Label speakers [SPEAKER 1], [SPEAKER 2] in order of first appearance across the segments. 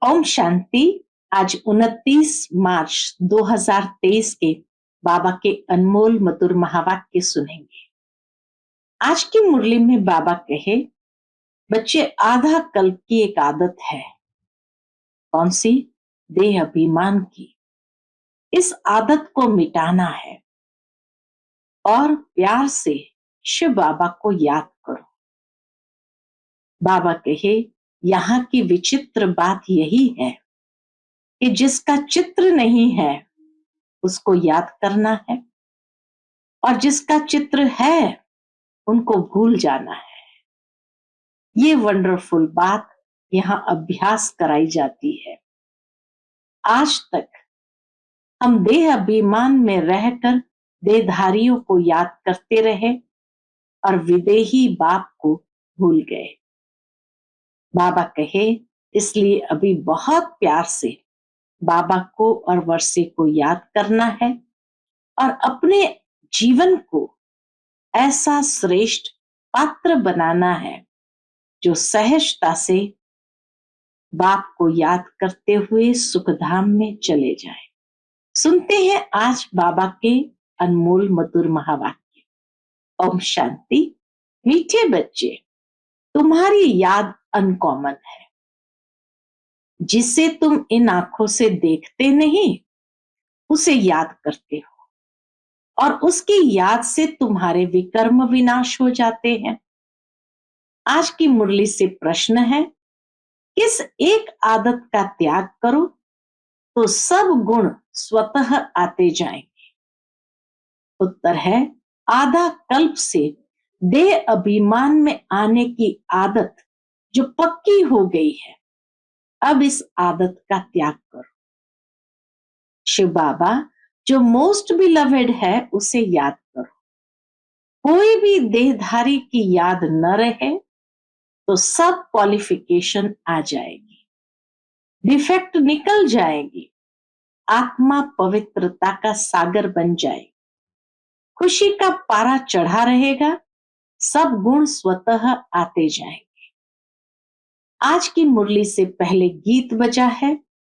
[SPEAKER 1] ओम शांति। आज 29 मार्च 2023 के बाबा के अनमोल मधुर महावाक्य सुनेंगे। आज की मुरली में बाबा कहे, बच्चे आधा कल्प की एक आदत है। कौन सी? देह अभिमान की। इस आदत को मिटाना है और प्यार से शिव बाबा को याद करो। बाबा कहे, यहाँ की विचित्र बात यही है कि जिसका चित्र नहीं है उसको याद करना है और जिसका चित्र है उनको भूल जाना है। ये वंडरफुल बात यहाँ अभ्यास कराई जाती है। आज तक हम देह अभिमान में रहकर देहधारियों को याद करते रहे और विदेही बाप को भूल गए। बाबा कहे, इसलिए अभी बहुत प्यार से बाबा को और वर्षे को याद करना है और अपने जीवन को ऐसा श्रेष्ठ पात्र बनाना है जो सहजता से बाप को याद करते हुए सुखधाम में चले जाए। सुनते हैं आज बाबा के अनमोल मधुर महावाक्य। ओम शांति। मीठे बच्चे, तुम्हारी याद अनकॉमन है। जिसे तुम इन आंखों से देखते नहीं उसे याद करते हो और उसकी याद से तुम्हारे विकर्म विनाश हो जाते हैं। आज की मुरली से प्रश्न है, किस एक आदत का त्याग करो तो सब गुण स्वतः आते जाएंगे। उत्तर है, आधा कल्प से देह अभिमान में आने की आदत जो पक्की हो गई है, अब इस आदत का त्याग करो। शिव बाबा जो मोस्ट बिलवेड है उसे याद करो। कोई भी देहधारी की याद न रहे तो सब क्वालिफिकेशन आ जाएगी, डिफेक्ट निकल जाएगी, आत्मा पवित्रता का सागर बन जाएगी, खुशी का पारा चढ़ा रहेगा, सब गुण स्वतः आते जाएंगे। आज की मुरली से पहले गीत बजा है,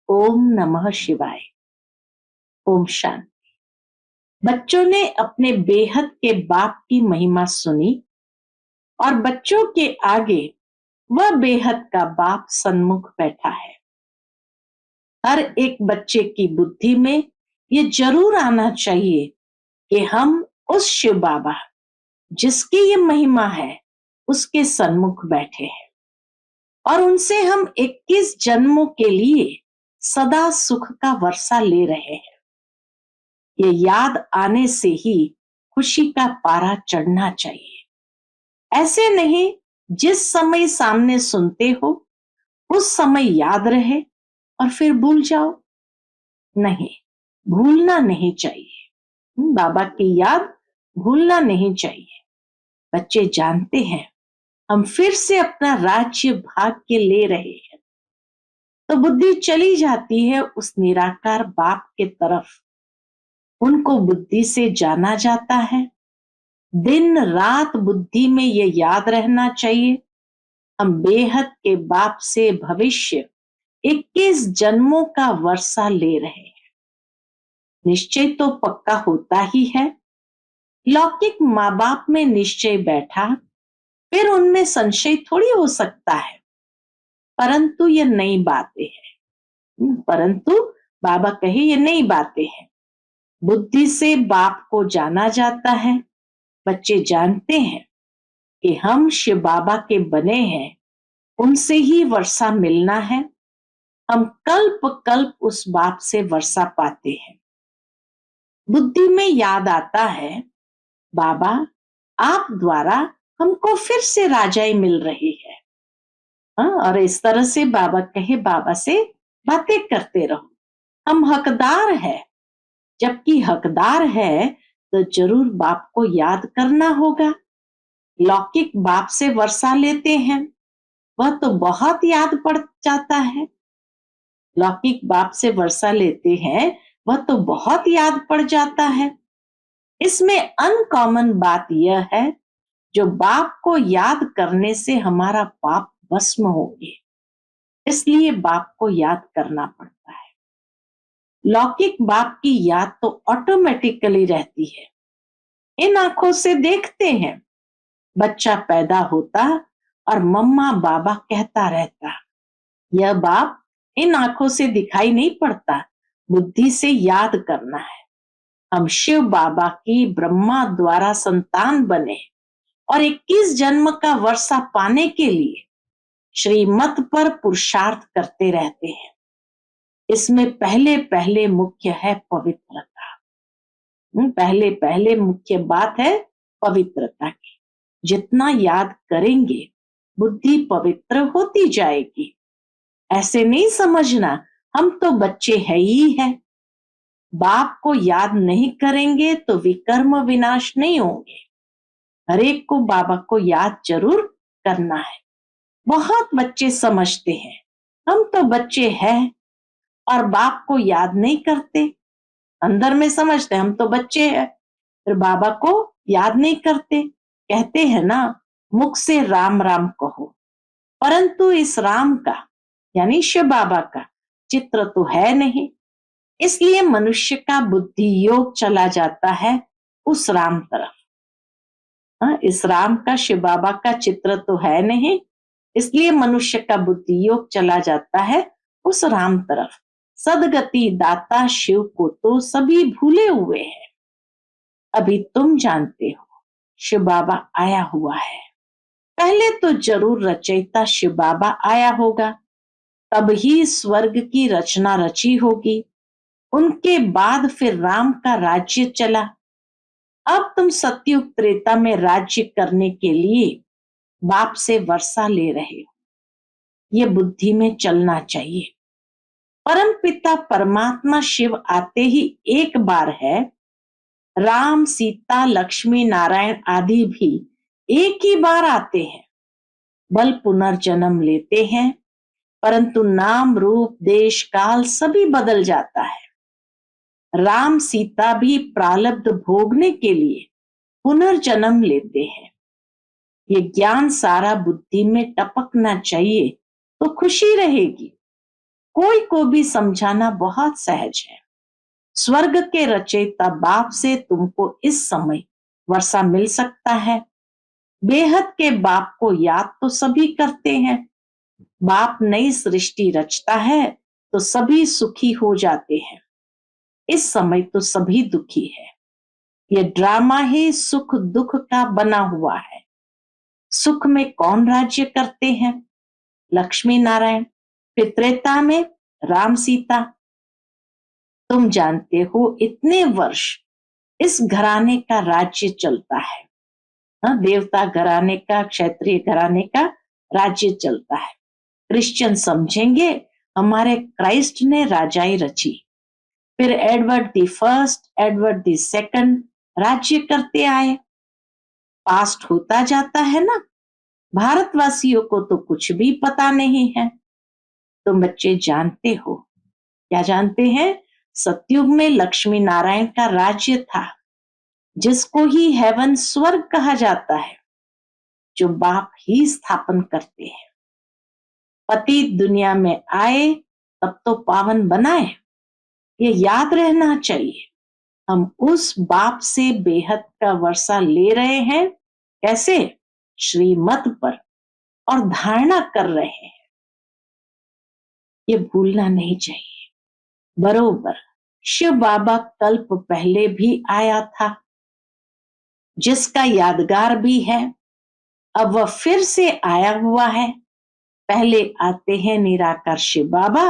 [SPEAKER 1] ओम नमः शिवाय। ओम शांति। बच्चों ने अपने बेहद के बाप की महिमा सुनी और बच्चों के आगे वह बेहद का बाप सन्मुख बैठा है। हर एक बच्चे की बुद्धि में ये जरूर आना चाहिए कि हम उस शिव बाबा जिसकी ये महिमा है उसके सन्मुख बैठे हैं और उनसे हम 21 जन्मों के लिए सदा सुख का वर्षा ले रहे हैं। ये याद आने से ही खुशी का पारा चढ़ना चाहिए। ऐसे नहीं जिस समय सामने सुनते हो उस समय याद रहे और फिर भूल जाओ। नहीं, भूलना नहीं चाहिए। बाबा की याद भूलना नहीं चाहिए। बच्चे जानते हैं हम फिर से अपना राज्य भाग्य ले रहे हैं तो बुद्धि चली जाती है उस निराकार बाप के तरफ। उनको बुद्धि से जाना जाता है। दिन रात बुद्धि में ये याद रहना चाहिए, हम बेहद के बाप से भविष्य 21 जन्मों का वर्षा ले रहे हैं। निश्चय तो पक्का होता ही है। लौकिक माँ बाप में निश्चय बैठा फिर उनमें संशय थोड़ी हो सकता है, परंतु ये नई बातें हैं। परंतु बाबा कहे ये नई बातें हैं। बुद्धि से बाप को जाना जाता है। बच्चे जानते हैं कि हम शिव बाबा के बने हैं, उनसे ही वर्षा मिलना है। हम कल्प कल्प उस बाप से वर्षा पाते हैं। बुद्धि में याद आता है, बाबा आप द्वारा हमको फिर से राजाई मिल रही है। और इस तरह से बाबा कहे, बाबा से बातें करते रहो। हम हकदार है, जबकि हकदार है तो जरूर बाप को याद करना होगा। लौकिक बाप से वर्षा लेते हैं, वह तो बहुत याद पड़ जाता है। लौकिक बाप से वर्षा लेते हैं, वह तो बहुत याद पड़ जाता है। इसमें अनकॉमन बात यह है, जो बाप को याद करने से हमारा पाप भस्म होंगे। इसलिए बाप को याद करना पड़ता है। लौकिक बाप की याद तो ऑटोमेटिकली रहती है। इन आंखों से देखते हैं, बच्चा पैदा होता और मम्मा बाबा कहता रहता। यह बाप इन आंखों से दिखाई नहीं पड़ता, बुद्धि से याद करना है। हम शिव बाबा की ब्रह्मा द्वारा संतान बने और 21 जन्म का वर्षा पाने के लिए श्रीमत पर पुरुषार्थ करते रहते हैं। इसमें पहले पहले मुख्य है पवित्रता। पहले पहले मुख्य बात है पवित्रता की। जितना याद करेंगे बुद्धि पवित्र होती जाएगी। ऐसे नहीं समझना हम तो बच्चे है ही है, बाप को याद नहीं करेंगे तो विकर्म विनाश नहीं होंगे। हर एक को बाबा को याद जरूर करना है। बहुत बच्चे समझते हैं हम तो बच्चे हैं और बाप को याद नहीं करते। अंदर में समझते हम तो बच्चे हैं, फिर बाबा को याद नहीं करते। कहते हैं ना, मुख से राम राम कहो, परंतु इस राम का यानी शिव बाबा का चित्र तो है नहीं। इसलिए मनुष्य का बुद्धि योग चला जाता है उस राम तरफ। इस राम का शिव बाबा का चित्र तो है नहीं, इसलिए मनुष्य का बुद्धि योग चला जाता है उस राम तरफ। सदगति दाता शिव को तो सभी भूले हुए हैं। अभी तुम जानते हो शिव बाबा आया हुआ है। पहले तो जरूर रचयिता शिव बाबा आया होगा, तब ही स्वर्ग की रचना रची होगी। उनके बाद फिर राम का राज्य चला। अब तुम सतयुग त्रेता में राज्य करने के लिए बाप से वर्षा ले रहे हो। ये बुद्धि में चलना चाहिए। परम पिता परमात्मा शिव आते ही एक बार है, राम सीता लक्ष्मी नारायण आदि भी एक ही बार आते हैं। बल पुनर्जन्म लेते हैं, परंतु नाम रूप देश काल सभी बदल जाता है। राम सीता भी प्रारब्ध भोगने के लिए पुनर्जन्म लेते हैं। ये ज्ञान सारा बुद्धि में टपकना चाहिए तो खुशी रहेगी। कोई को भी समझाना बहुत सहज है। स्वर्ग के रचयिता बाप से तुमको इस समय वर्षा मिल सकता है। बेहद के बाप को याद तो सभी करते हैं। बाप नई सृष्टि रचता है तो सभी सुखी हो जाते हैं। इस समय तो सभी दुखी है। ये ड्रामा ही सुख दुख का बना हुआ है। सुख में कौन राज्य करते हैं? लक्ष्मी नारायण। फिर त्रेता में राम सीता। तुम जानते हो इतने वर्ष इस घराने का राज्य चलता है। देवता घराने का, क्षत्रिय घराने का राज्य चलता है। क्रिश्चियन समझेंगे हमारे क्राइस्ट ने राजाई रची। फिर Edward the first, Edward the second राज्य करते आए। पास्ट होता जाता है ना। भारतवासियों को तो कुछ भी पता नहीं है। तुम बच्चे जानते हो, क्या जानते हैं? सतयुग में लक्ष्मी नारायण का राज्य था, जिसको ही हेवन स्वर्ग कहा जाता है, जो बाप ही स्थापन करते हैं। पति दुनिया में आए तब तो पावन बनाए, ये याद रहना चाहिए। हम उस बाप से बेहद का वर्षा ले रहे हैं। कैसे? श्रीमत पर, और धारणा कर रहे हैं। ये भूलना नहीं चाहिए। बरोबर शिव बाबा कल्प पहले भी आया था, जिसका यादगार भी है। अब वह फिर से आया हुआ है। पहले आते हैं निराकार शिव बाबा,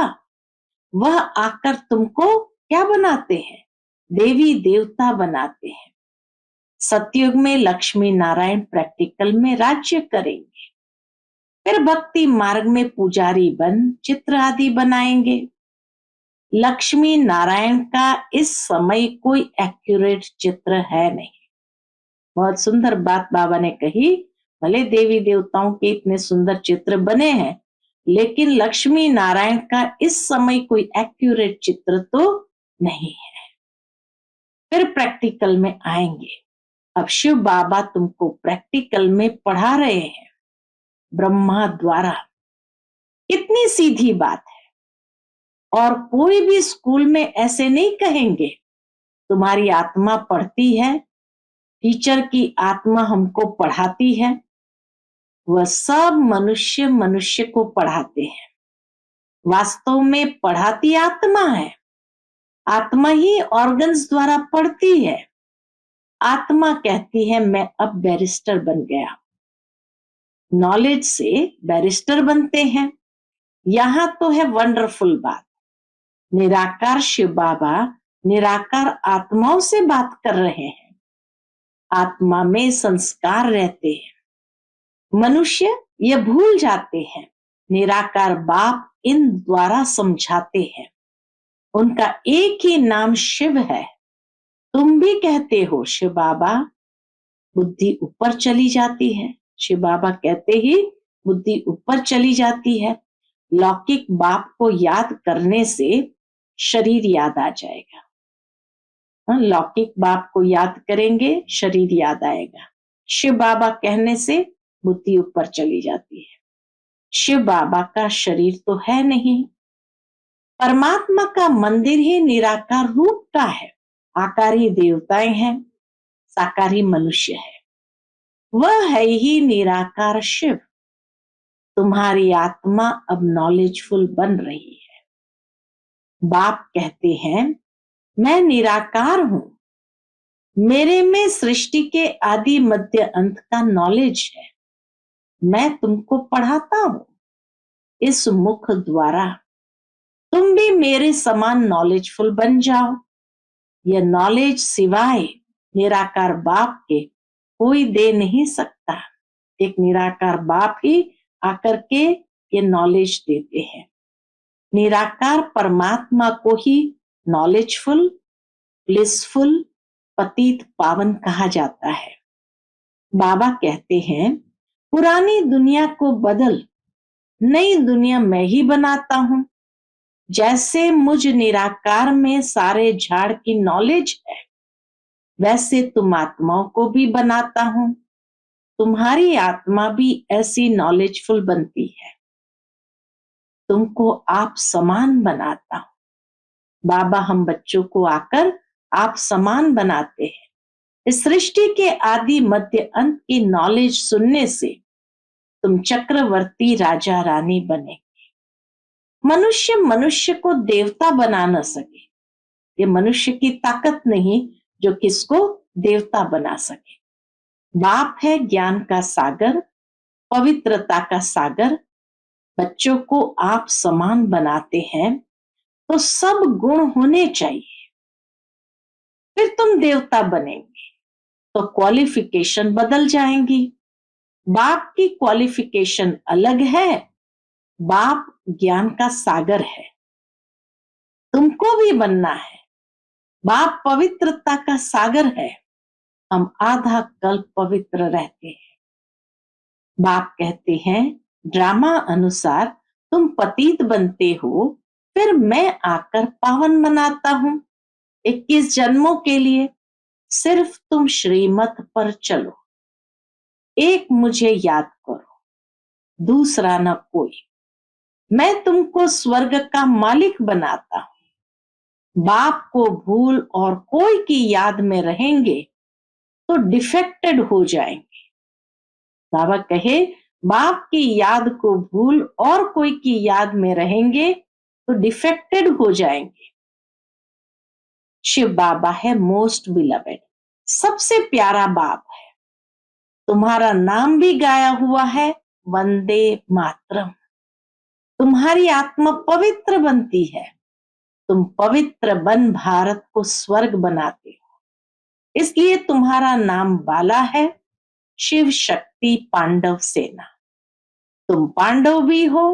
[SPEAKER 1] वह आकर तुमको क्या बनाते हैं? देवी देवता बनाते हैं। सतयुग में लक्ष्मी नारायण प्रैक्टिकल में राज्य करेंगे। फिर भक्ति मार्ग में पुजारी बन चित्र आदि बनाएंगे। लक्ष्मी नारायण का इस समय कोई एक्यूरेट चित्र है नहीं। बहुत सुंदर बात बाबा ने कही, भले देवी देवताओं के इतने सुंदर चित्र बने हैं, लेकिन लक्ष्मी नारायण का इस समय कोई एक्यूरेट चित्र तो नहीं है। फिर प्रैक्टिकल में आएंगे। अब शिव बाबा तुमको प्रैक्टिकल में पढ़ा रहे हैं ब्रह्मा द्वारा। कितनी सीधी बात है। और कोई भी स्कूल में ऐसे नहीं कहेंगे तुम्हारी आत्मा पढ़ती है, टीचर की आत्मा हमको पढ़ाती है। वह सब मनुष्य मनुष्य को पढ़ाते हैं। वास्तव में पढ़ाती आत्मा है। आत्मा ही ऑर्गन्स द्वारा पढ़ती है। आत्मा कहती है मैं अब बैरिस्टर बन गया। नॉलेज से बैरिस्टर बनते हैं। यहां तो है वंडरफुल बात। निराकार शिव बाबा निराकार आत्माओं से बात कर रहे हैं। आत्मा में संस्कार रहते हैं। मनुष्य ये भूल जाते हैं। निराकार बाप इन द्वारा समझाते हैं। उनका एक ही नाम शिव है। तुम भी कहते हो शिव बाबा, बुद्धि ऊपर चली जाती है। शिव बाबा कहते ही बुद्धि ऊपर चली जाती है। लौकिक बाप को याद करने से शरीर याद आ जाएगा। लौकिक बाप को याद करेंगे, शरीर याद आएगा। शिव बाबा कहने से बुद्धि ऊपर चली जाती है। शिव बाबा का शरीर तो है नहीं। परमात्मा का मंदिर ही निराकार रूप का है। आकारी देवताएं हैं, साकारी मनुष्य है। वह है ही निराकार शिव। तुम्हारी आत्मा अब नॉलेजफुल बन रही है। बाप कहते हैं मैं निराकार हूं। मेरे में सृष्टि के आदि मध्य अंत का नॉलेज है। मैं तुमको पढ़ाता हूं इस मुख द्वारा। तुम भी मेरे समान नॉलेजफुल बन जाओ। यह नॉलेज सिवाय निराकार बाप के कोई दे नहीं सकता। एक निराकार बाप ही आकर के ये नॉलेज देते हैं। निराकार परमात्मा को ही नॉलेजफुल, ब्लिसफुल, पतित पावन कहा जाता है। बाबा कहते हैं पुरानी दुनिया को बदल, नई दुनिया मैं ही बनाता हूं। जैसे मुझ निराकार में सारे झाड़ की नॉलेज है, वैसे तुम आत्माओं को भी बनाता हूं। तुम्हारी आत्मा भी ऐसी नॉलेजफुल बनती है। तुमको आप समान बनाता हूं। बाबा हम बच्चों को आकर आप समान बनाते हैं। इस सृष्टि के आदि मध्य अंत की नॉलेज सुनने से तुम चक्रवर्ती राजा रानी बने। मनुष्य मनुष्य को देवता बना न सके। ये मनुष्य की ताकत नहीं जो किसको देवता बना सके। बाप है ज्ञान का सागर, पवित्रता का सागर। बच्चों को आप समान बनाते हैं तो सब गुण होने चाहिए, फिर तुम देवता बनेंगे। तो क्वालिफिकेशन बदल जाएंगी। बाप की क्वालिफिकेशन अलग है। बाप ज्ञान का सागर है। तुमको भी बनना है। बाप पवित्रता का सागर है। हम आधा कल्प पवित्र रहते हैं। बाप कहते हैं ड्रामा अनुसार तुम पतित बनते हो, फिर मैं आकर पावन बनाता हूं। 21 जन्मों के लिए सिर्फ तुम श्रीमत पर चलो। एक मुझे याद करो, दूसरा न कोई। मैं तुमको स्वर्ग का मालिक बनाता हूं। बाप को भूल और कोई की याद में रहेंगे तो डिफेक्टेड हो जाएंगे। बाबा कहे बाप की याद को भूल और कोई की याद में रहेंगे तो डिफेक्टेड हो जाएंगे। शिव बाबा है मोस्ट बिलवेड, सबसे प्यारा बाप है। तुम्हारा नाम भी गाया हुआ है वंदे मातरम। तुम्हारी आत्मा पवित्र बनती है। तुम पवित्र बन भारत को स्वर्ग बनाते हो। इसलिए तुम्हारा नाम बाला है, शिव शक्ति पांडव सेना। तुम पांडव भी हो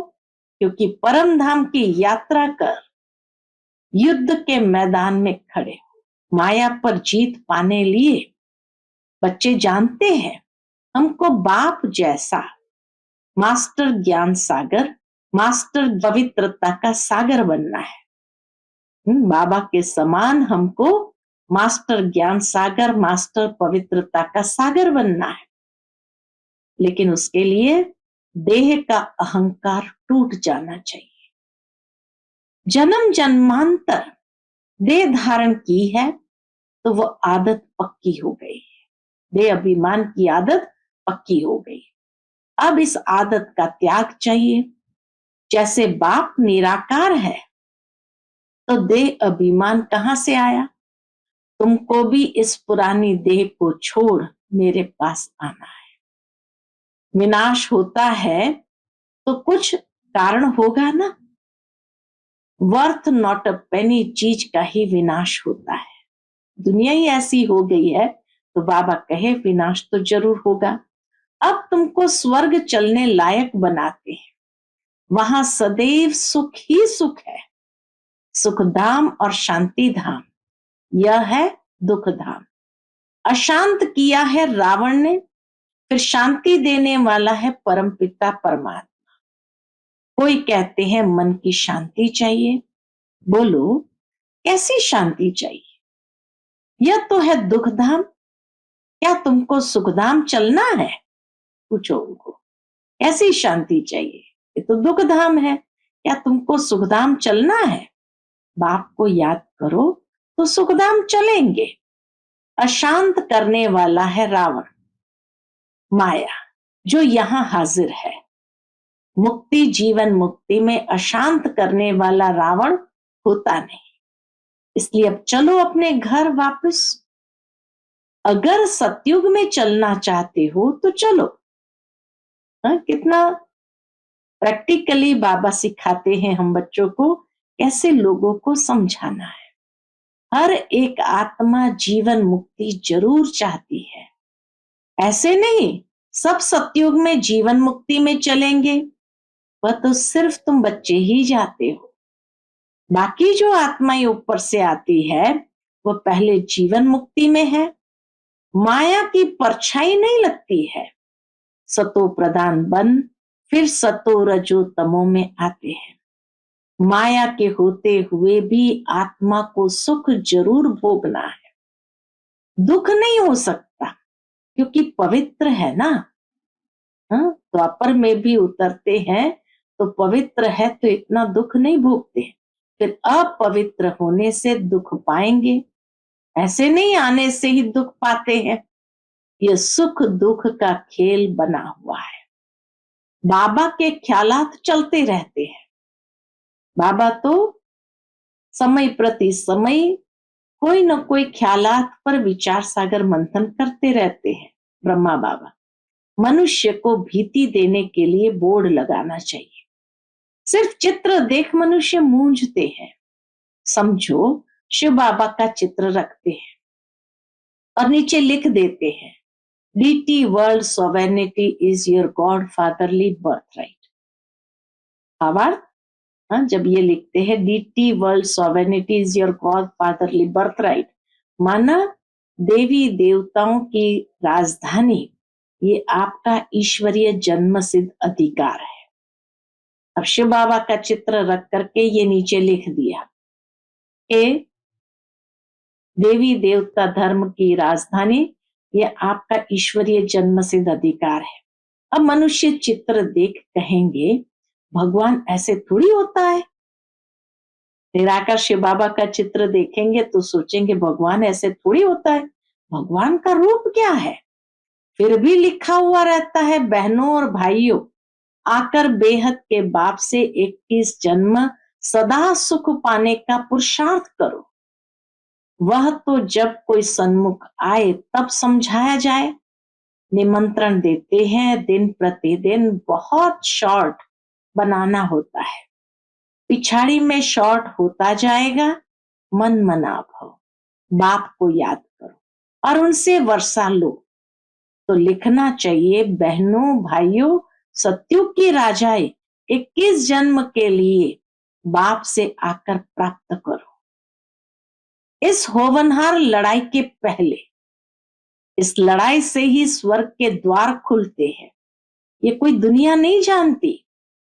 [SPEAKER 1] क्योंकि परम धाम की यात्रा कर युद्ध के मैदान में खड़े हो। माया पर जीत पाने लिए बच्चे जानते हैं हमको बाप जैसा मास्टर ज्ञान सागर, मास्टर पवित्रता का सागर बनना है। बाबा के समान हमको मास्टर ज्ञान सागर, मास्टर पवित्रता का सागर बनना है। लेकिन उसके लिए देह का अहंकार टूट जाना चाहिए। जन्म जन्मांतर देह धारण की है तो वो आदत पक्की हो गई है, देह अभिमान की आदत पक्की हो गई। अब इस आदत का त्याग चाहिए। जैसे बाप निराकार है तो देह अभिमान कहां से आया? तुमको भी इस पुरानी देह को छोड़ मेरे पास आना है। विनाश होता है तो कुछ कारण होगा ना। वर्थ नॉट अ पेनी चीज का ही विनाश होता है। दुनिया ही ऐसी हो गई है तो बाबा कहे विनाश तो जरूर होगा। अब तुमको स्वर्ग चलने लायक बनाते हैं, वहां सदैव सुख ही सुख है। सुख धाम और शांति धाम, यह है दुख धाम। अशांत किया है रावण ने, फिर शांति देने वाला है परमपिता परमात्मा। कोई कहते हैं मन की शांति चाहिए। बोलो कैसी शांति चाहिए? यह तो है दुख धाम। क्या तुमको सुखधाम चलना है? पूछो उनको, कैसी शांति चाहिए? ये तो दुख धाम है। क्या तुमको सुखधाम चलना है? बाप को याद करो तो सुखधाम चलेंगे। अशांत करने वाला है रावण, माया, जो यहां हाजिर है। मुक्ति जीवन मुक्ति में अशांत करने वाला रावण होता नहीं। इसलिए अब चलो अपने घर वापस। अगर सतयुग में चलना चाहते हो तो चलो। कितना प्रैक्टिकली बाबा सिखाते हैं हम बच्चों को कैसे लोगों को समझाना है। हर एक आत्मा जीवन मुक्ति जरूर चाहती है। ऐसे नहीं सब सतयुग में जीवन मुक्ति में चलेंगे, वह तो सिर्फ तुम बच्चे ही जाते हो। बाकी जो आत्माएं ऊपर से आती है वह पहले जीवन मुक्ति में है। माया की परछाई नहीं लगती है। सतो प्रधान बन फिर सतो रजो तमो में आते हैं। माया के होते हुए भी आत्मा को सुख जरूर भोगना है। दुख नहीं हो सकता क्योंकि पवित्र है ना। द्वापर में भी उतरते हैं तो पवित्र है तो इतना दुख नहीं भोगते। फिर अपवित्र होने से दुख पाएंगे। ऐसे नहीं आने से ही दुख पाते हैं। यह सुख दुख का खेल बना हुआ है। बाबा के ख्यालात चलते रहते हैं। बाबा तो समय प्रति समय कोई न कोई ख्यालात पर विचार सागर मंथन करते रहते हैं। ब्रह्मा बाबा मनुष्य को भीति देने के लिए बोर्ड लगाना चाहिए। सिर्फ चित्र देख मनुष्य मूंझते हैं। समझो शिव बाबा का चित्र रखते हैं और नीचे लिख देते हैं deity world sovereignty is your god fatherly birth right. आवाज जब ये लिखते हैं deity world sovereignty is your god fatherly birth right, माना देवी देवताओं की राजधानी ये आपका ईश्वरीय जन्म सिद्ध अधिकार है। अब शिव बाबा का चित्र रख करके ये नीचे लिख दिया कि देवी देवता धर्म की राजधानी ये आपका ईश्वरीय जन्म सिद्ध अधिकार है। अब मनुष्य चित्र देख कहेंगे भगवान ऐसे थोड़ी होता है। निराकार शिव बाबा का चित्र देखेंगे तो सोचेंगे भगवान ऐसे थोड़ी होता है। भगवान का रूप क्या है? फिर भी लिखा हुआ रहता है बहनों और भाइयों, आकर बेहद के बाप से 21 जन्म सदा सुख पाने का पुरुषार्थ करो। वह तो जब कोई सन्मुख आए तब समझाया जाए। निमंत्रण देते हैं दिन प्रतिदिन बहुत शॉर्ट बनाना होता है। पिछाड़ी में शॉर्ट होता जाएगा। मन मना भव, बाप को याद करो और उनसे वर्षा लो। तो लिखना चाहिए बहनों भाइयों, सत्युग की राजाएं 21 जन्म के लिए बाप से आकर प्राप्त करो। इस होवनहार लड़ाई के पहले, इस लड़ाई से ही स्वर्ग के द्वार खुलते हैं। ये कोई दुनिया नहीं जानती,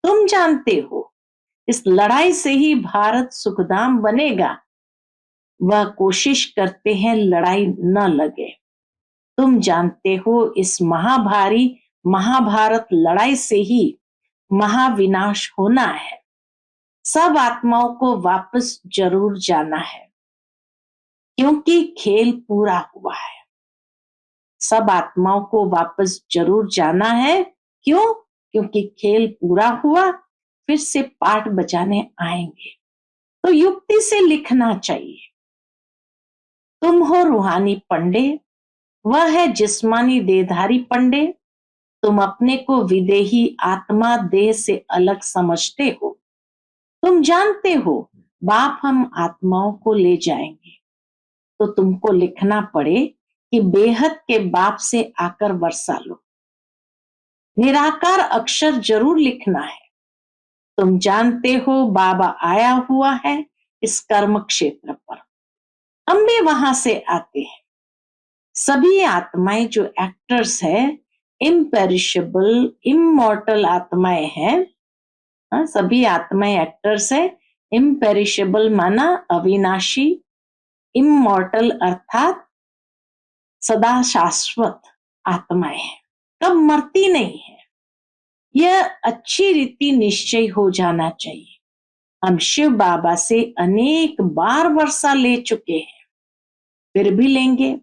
[SPEAKER 1] तुम जानते हो। इस लड़ाई से ही भारत सुखधाम बनेगा। वह कोशिश करते हैं लड़ाई न लगे। तुम जानते हो इस महाभारी महाभारत लड़ाई से ही महाविनाश होना है। सब आत्माओं को वापस जरूर जाना है, क्योंकि खेल पूरा हुआ है। सब आत्माओं को वापस जरूर जाना है। क्यों? क्योंकि खेल पूरा हुआ, फिर से पाठ बजाने आएंगे। तो युक्ति से लिखना चाहिए। तुम हो रूहानी पंडे, वह है जिस्मानी देहधारी पंडे। तुम अपने को विदेही आत्मा देह से अलग समझते हो। तुम जानते हो बाप हम आत्माओं को ले जाएंगे, तो तुमको लिखना पड़े कि बेहद के बाप से आकर वर्षा लो। निराकार अक्षर जरूर लिखना है। तुम जानते हो बाबा आया हुआ है इस कर्म क्षेत्र पर, हम भी वहां से आते हैं। सभी आत्माएं जो एक्टर्स है, इम्पेरिशेबल इमॉर्टल आत्माएं हैं। सभी आत्माएं एक्टर्स है। इम्पेरिशेबल माना अविनाशी, इमॉर्टल अर्थात सदा शाश्वत आत्माएं हैं, कब मरती नहीं है। यह अच्छी रीति निश्चय हो जाना चाहिए। हम शिव बाबा से अनेक बार वर्षा ले चुके हैं, फिर भी लेंगे।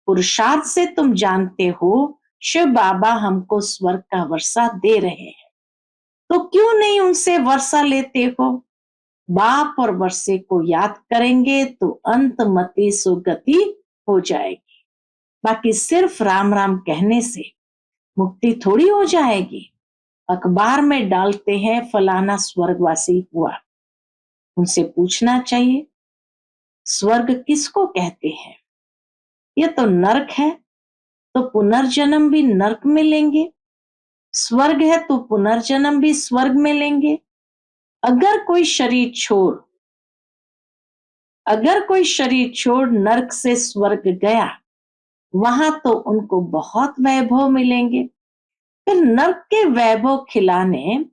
[SPEAKER 1] पुरुषार्थ से तुम जानते हो शिव बाबा हमको स्वर्ग का वर्षा दे रहे हैं, तो क्यों नहीं उनसे वर्षा लेते हो? बाप और वर्षे को याद करेंगे तो अंतमति सुगति हो जाएगी। बाकी सिर्फ राम राम कहने से मुक्ति थोड़ी हो जाएगी। अखबार में डालते हैं फलाना स्वर्गवासी हुआ, उनसे पूछना चाहिए स्वर्ग किसको कहते हैं? ये तो नरक है, तो पुनर्जन्म भी नरक में लेंगे। स्वर्ग है तो पुनर्जन्म भी स्वर्ग में लेंगे। अगर कोई शरीर छोड़ नरक से स्वर्ग गया, वहां तो उनको बहुत वैभव मिलेंगे। फिर नरक के वैभव खिलाने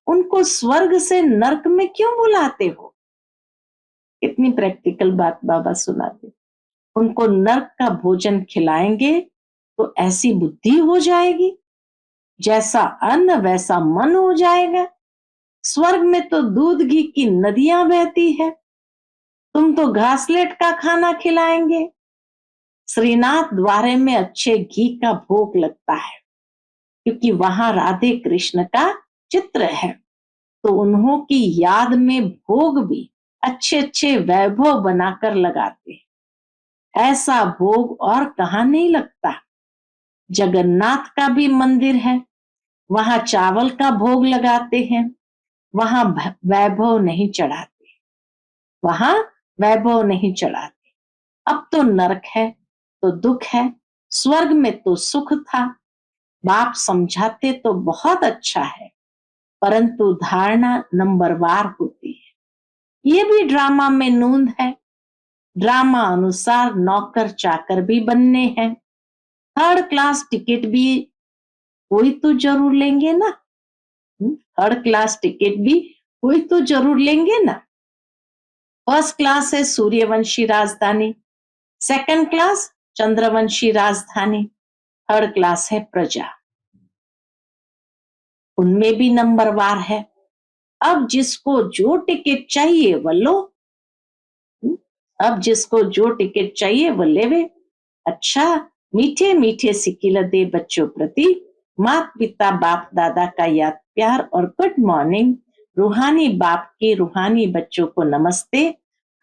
[SPEAKER 1] उनको स्वर्ग से नरक में क्यों बुलाते हो? कितनी प्रैक्टिकल बात बाबा सुनाते। उनको नरक का भोजन खिलाएंगे तो ऐसी बुद्धि हो जाएगी, जैसा अन्न वैसा मन हो जाएगा। स्वर्ग में तो दूध घी की नदियां बहती है, तुम तो घासलेट का खाना खिलाएंगे। श्रीनाथ द्वारे में अच्छे घी का भोग लगता है, क्योंकि वहां राधे कृष्ण का चित्र है, तो उन्हों की याद में भोग भी अच्छे अच्छे वैभव बनाकर लगाते हैं। ऐसा भोग और कहां नहीं लगता। जगन्नाथ का भी मंदिर है, वहां चावल का भोग लगाते हैं, वहां वैभव नहीं चढ़ाते, वहां वैभव नहीं चढ़ाते। अब तो नरक है तो दुख है, स्वर्ग में तो सुख था। बाप समझाते तो बहुत अच्छा है, परंतु धारणा नंबरवार होती है। ये भी ड्रामा में नूंद है। ड्रामा अनुसार नौकर चाकर भी बनने हैं। थर्ड क्लास टिकट भी कोई तो जरूर लेंगे ना। थर्ड क्लास टिकट भी कोई तो जरूर लेंगे ना। फर्स्ट क्लास है सूर्यवंशी राजधानी, सेकंड क्लास चंद्रवंशी राजधानी, थर्ड क्लास है प्रजा। उनमें भी नंबरवार है। अब जिसको जो टिकट चाहिए वह लो। अब जिसको जो टिकट चाहिए वो लेवे। अच्छा, मीठे मीठे सिकिल दे बच्चों प्रति माता पिता बाप दादा का याद प्यार और गुड मॉर्निंग। रूहानी बाप के रूहानी बच्चों को नमस्ते।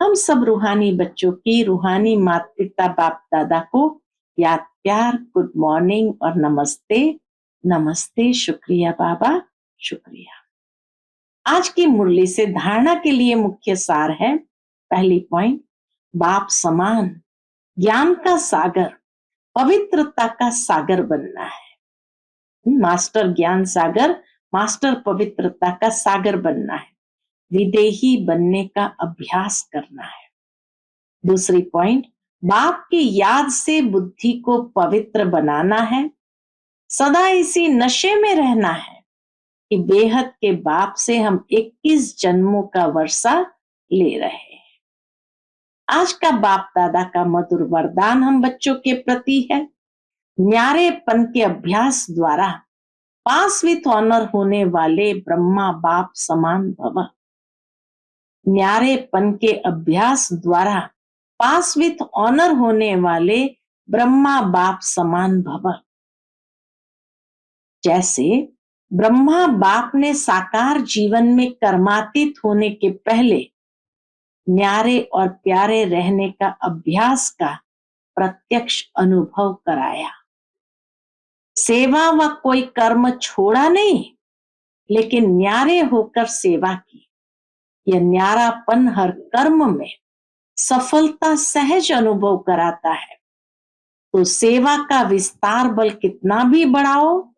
[SPEAKER 1] हम सब रूहानी बच्चों की रूहानी माता पिता बाप दादा को याद प्यार, गुड मॉर्निंग और नमस्ते। नमस्ते, शुक्रिया बाबा, शुक्रिया। आज की मुरली से धारणा के लिए मुख्य सार है। पहली पॉइंट, बाप समान ज्ञान का सागर, पवित्रता का सागर बनना है। मास्टर ज्ञान सागर, मास्टर पवित्रता का सागर बनना है। विदेही बनने का अभ्यास करना है। दूसरी पॉइंट, बाप की याद से बुद्धि को पवित्र बनाना है। सदा इसी नशे में रहना है कि बेहद के बाप से हम 21 जन्मों का वर्षा ले रहे हैं। आज का बाप दादा का मधुर वरदान हम बच्चों के प्रति है। न्यारेपन के अभ्यास द्वारा पास विथ ऑनर होने वाले ब्रह्मा बाप समान भव। न्यारेपन के अभ्यास द्वारा पास विथ ऑनर होने वाले ब्रह्मा बाप समान भव। जैसे ब्रह्मा बाप ने साकार जीवन में कर्मातीत होने के पहले न्यारे और प्यारे रहने का अभ्यास का प्रत्यक्ष अनुभव कराया। सेवा व कोई कर्म छोड़ा नहीं, लेकिन न्यारे होकर सेवा की। यह न्यारापन हर कर्म में सफलता सहज अनुभव कराता है। तो सेवा का विस्तार बल कितना भी बढ़ाओ,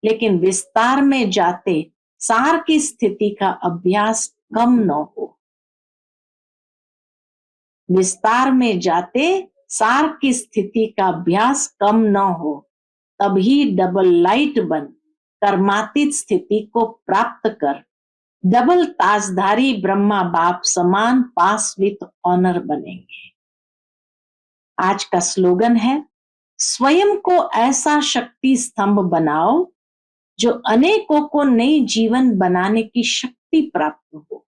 [SPEAKER 1] लेकिन विस्तार में जाते सार की स्थिति का अभ्यास कम न हो। विस्तार में जाते सार की स्थिति का अभ्यास कम न हो, तभी डबल लाइट बन कर्मातीत स्थिति को प्राप्त कर डबल ताजधारी ब्रह्मा बाप समान पास विथ ऑनर बनेंगे। आज का स्लोगन है, स्वयं को ऐसा शक्ति स्तंभ बनाओ जो अनेकों को नई जीवन बनाने की शक्ति प्राप्त हो।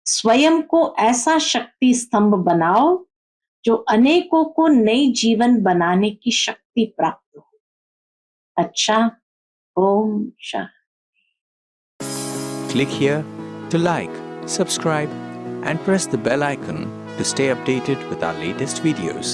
[SPEAKER 1] स्वयं को ऐसा शक्ति स्तंभ बनाओ जो अनेकों को नई जीवन बनाने की शक्ति प्राप्त हो। अच्छा, Om Shanti.
[SPEAKER 2] Click here to like, subscribe, and press the bell icon to stay updated with our latest videos.